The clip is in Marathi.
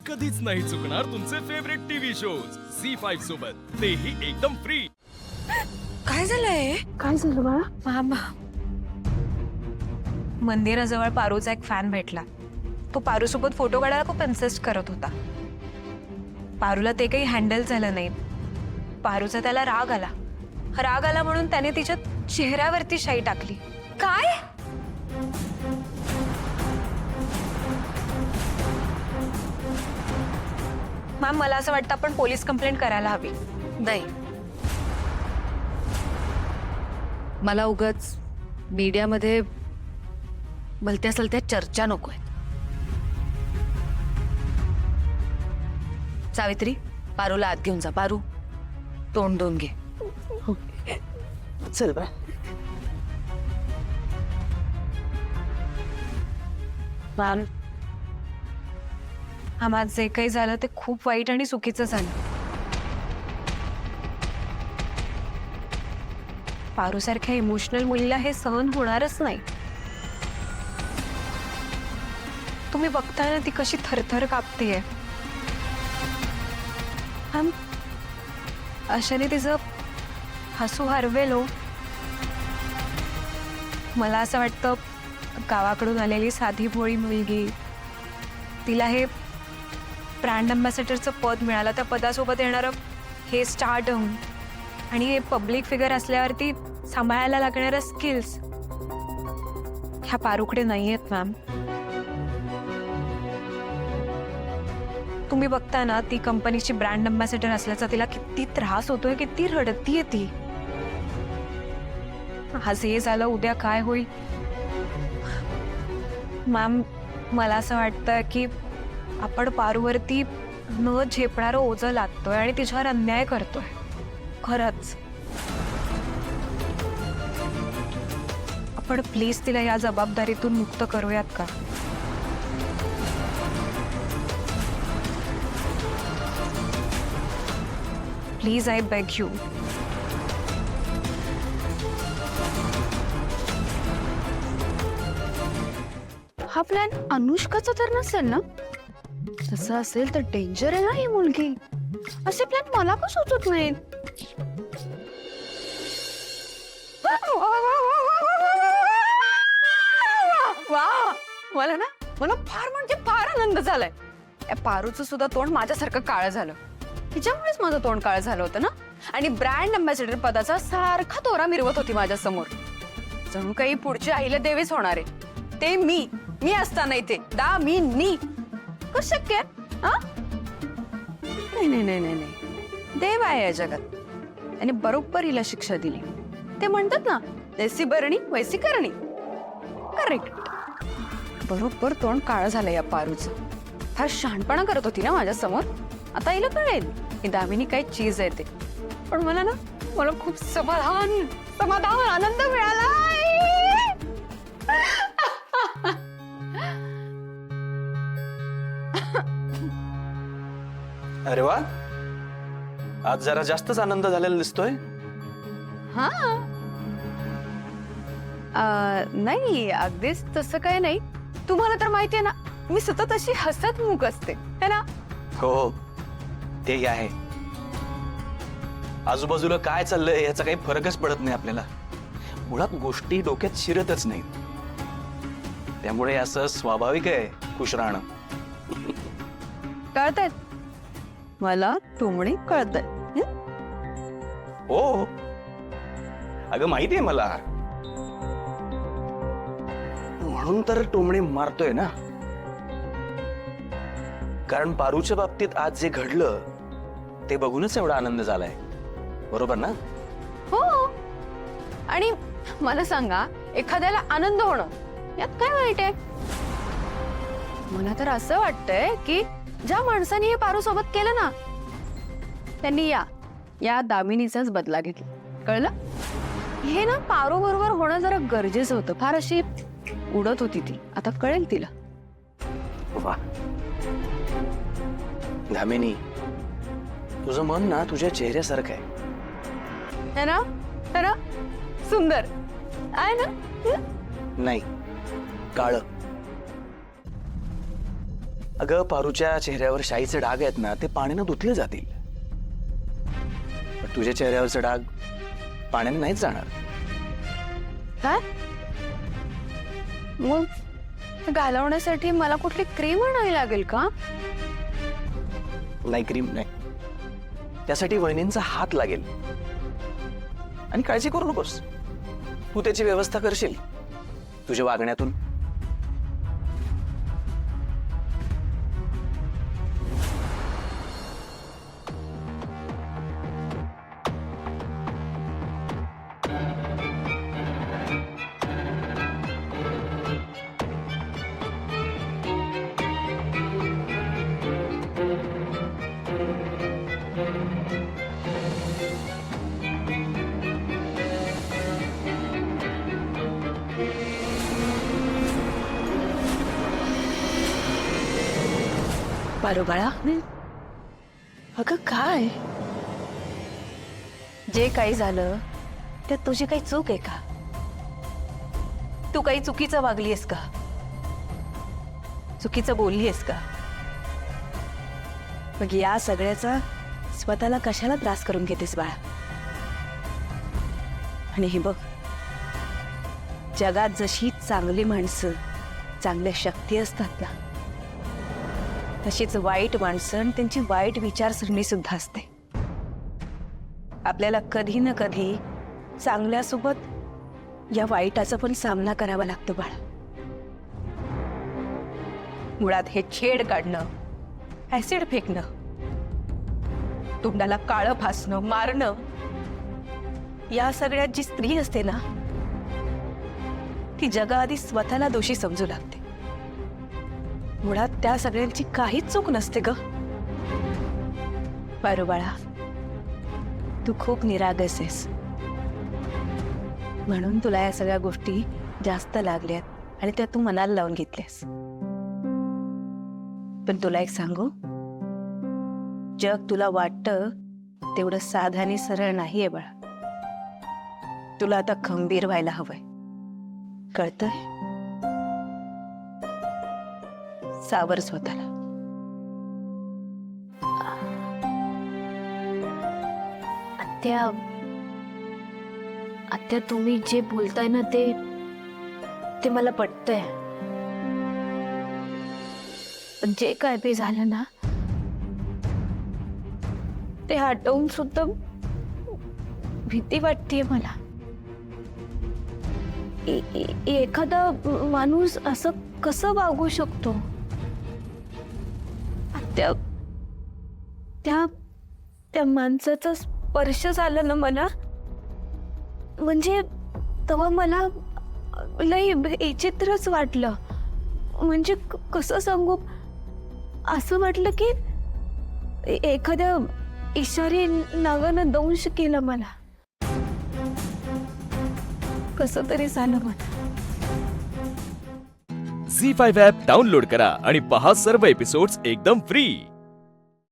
कधीच नाही चुकणार तुमचे फेवरेट टीव्ही शोज झी5 सोबत, तेही एकदम फ्री। काय झालंय? काय झालं बाळा? मामा, मंदिराजवळ पारूचा एक फॅन भेटला। तो पारू सोबत फोटो काढायला खूप इन्सिस्ट करत होता। पारूला ते काही हँडल झालं नाही। पारूचा त्याला राग आला म्हणून त्याने तिच्या चेहऱ्यावरती शाई टाकली। काय? मॅम, मला असं वाटतं आपण पोलीस कंप्लेंट करायला हवी। नाही, मला उगाच मीडियामध्ये भलत्या सलत्या चर्चा नको आहेत। सावित्री, पारूला आत घेऊन जा। पारू, तोंड धुवून घे। चल बा। मॅम, आम्हाला जे काही झालं ते खूप वाईट आणि चुकीचं झालं। पारूसारख्या इमोशनल मुलीला हे सहन होणारच नाही। तुम्ही बघताय ना ती कशी थरथर कापतेय। मॅम, अशाने तिचं हसू हरवेल हो। मला असं वाटतं गावाकडून आलेली साधी भोळी मुलगी, तिला हे ब्रँड अम्बॅसेडरचं पद मिळालं। त्या पदासोबत येणारं हे स्टारडम आणि हे पब्लिक फिगर असल्यावरती सांभाळायला लागणाऱ्या स्किल्स ह्या पारूकडे नाही आहेत मॅम। तुम्ही बघताय ना ती कंपनीची ब्रँड अम्बॅसेडर असल्याचा तिला किती त्रास होतोय, किती रडतीये ती। आज हे झालं, उद्या काय होईल? मॅम, मला असं वाटतं की आपण पारूवरती न झेपणारं ओझं लादतोय आणि तिच्यावर अन्याय करतोय। खरंच आपण प्लीज तिला या जबाबदारीतून मुक्त करूयात का? Please, I beg you. हा प्लॅन अनुष्काचा तर नसेल ना? तसं असेल तर डेंजर आहे ना ही मुलगी। असे प्लॅन मला का सुचत नाहीत? मला फार म्हणजे फार आनंद झालाय। या पारूचं सुद्धा तोंड माझ्यासारखं काळं झालं। तिच्यामुळेच माझं तोंड काळं झालं होतं ना। आणि ब्रँड अम्बॅसेडर पदाचा सारखा तोरा मिरवत होती माझ्या समोर। जणू काही पुढची आईला देवीच होणार आहे। ते मी असताना इथे दामिनी कसं शक्य? नाही नाही नाही नाही नाही, देव आहे या जगात। त्याने बरोबर हिला शिक्षा दिली। ते म्हणतात ना, जैसी बरणी वैसी करणी। करेक्ट, बरोबर तोंड काळं झालं या पारूचं। फार शहाणपणा करत होती ना माझ्या समोर। आता हिला कळेल की दामिनी काय चीज आहे ते। पण मला खूप समाधान आनंद मिळाला। अरे वा, आज जरा जास्तच आनंद झालेला दिसतोय। हा, नाही अगदीच तसं काय नाही। तुम्हाला तर माहितीये ना, मी सतत अशी हसतमुख असते है ना? हो, तेही आहे। आजूबाजूला काय चाललंय याचा काही फरकच पडत नाही आपल्याला। मुळात गोष्टी डोक्यात शिरतच नाही। त्यामुळे असं स्वाभाविक आहे खुश राहणं। कळतायत मला टोमणे कळतायत। हो, अगं माहितीये मला, म्हणून तर टोमणे मारतोय ना। कारण पारूच्या बाबतीत आज जे घडलं ते बघूनच एवढा आनंद झालाय, बरोबर ना? हो, आणि मला सांगा, एखाद्याला आनंद होणं यात काय वाईट आहे? मला तर असं वाटतंय की ज्या माणसाने हे पारू सोबत केलं ना, त्यांनी या दामिनीचाच बदला घेतला। कळलं? हे ना पारू बरोबर होणं जरा गरजेचं होतं। फार अशी उडत होती ती, आता कळेल तिला। वा दामिनी, तुझं मन ना तुझ्या चेहऱ्यासारखं आहे ना? है ना? सुंदर आहे ना? नाही, काळं। अगं पारूच्या चेहऱ्यावर शाईचे डाग आहेत ना, ते पाण्यानं धुतले जातील. पण तुझ्या चेहऱ्यावरचे डाग पाण्याने नाहीच जाणार. काय मग हे घालवण्यासाठी मला कुठली क्रीम आणावी लागेल का? नाही, क्रीम नाही. त्यासाठी वहिनींचा हात लागेल. आणि काळजी करू नकोस, तू त्याची व्यवस्था करशील तुझ्या वागण्यातून. पारू बाळा, अगं काय जे काही झालं त्यात तुझी काही चूक आहे का? तू काही चुकीचं वागलीयस का? चुकीचं बोललीयस का? मग या सगळ्याचा स्वतःला कशाला त्रास करून घेतेस बाळा? आणि हे बघ, जगात जशी चांगली माणसं, चांगल्या शक्ती असतात ना, तशीच वाईट माणसं आणि त्यांची वाईट विचारसरणी सुद्धा असते. आपल्याला कधी ना कधी चांगल्यासोबत या वाईटाचा पण सामना करावा लागतो बाळा. मुळात हे छेड काढणं, ऍसिड फेकणं, तोंडाला काळं फासणं, मारणं, या सगळ्यात जी स्त्री असते ना, ती जगाआधी स्वतःला दोषी समजू लागते. मुळात त्या सगळ्यांची काहीच चूक नसते ग. पारू बाळा, तू खूप निरागस आहेस, म्हणून तुला या सगळ्या गोष्टी जास्त लागल्यात आणि त्या तू मनाला लावून घेतल्यास. पण तुला एक सांगू, जग तुला वाटतं तेवढं साधं आणि सरळ नाहीये बाळा. तुला आता खंबीर व्हायला हवंय, कळतंय? सावर स्वतःला. आत्या तुम्ही जे बोलताय ना ते मला पटतंय. पण जे काय ते झालं ना, ते हटवून सुद्धा भीती वाटतेय मला. एखादा माणूस असं कसं वागू शकतो? त्या माणसाचा स्पर्श झाला ना मला, म्हणजे तेव्हा मला लय विचित्रच वाटलं. म्हणजे कसं सांगू, असं वाटलं की एखाद्या इशारी नागानं दंश केलं मला. कसं तरी झालं मला. झी 5 ॲप डाउनलोड करा आणि पहा सर्व एपिसोड्स एकदम फ्री.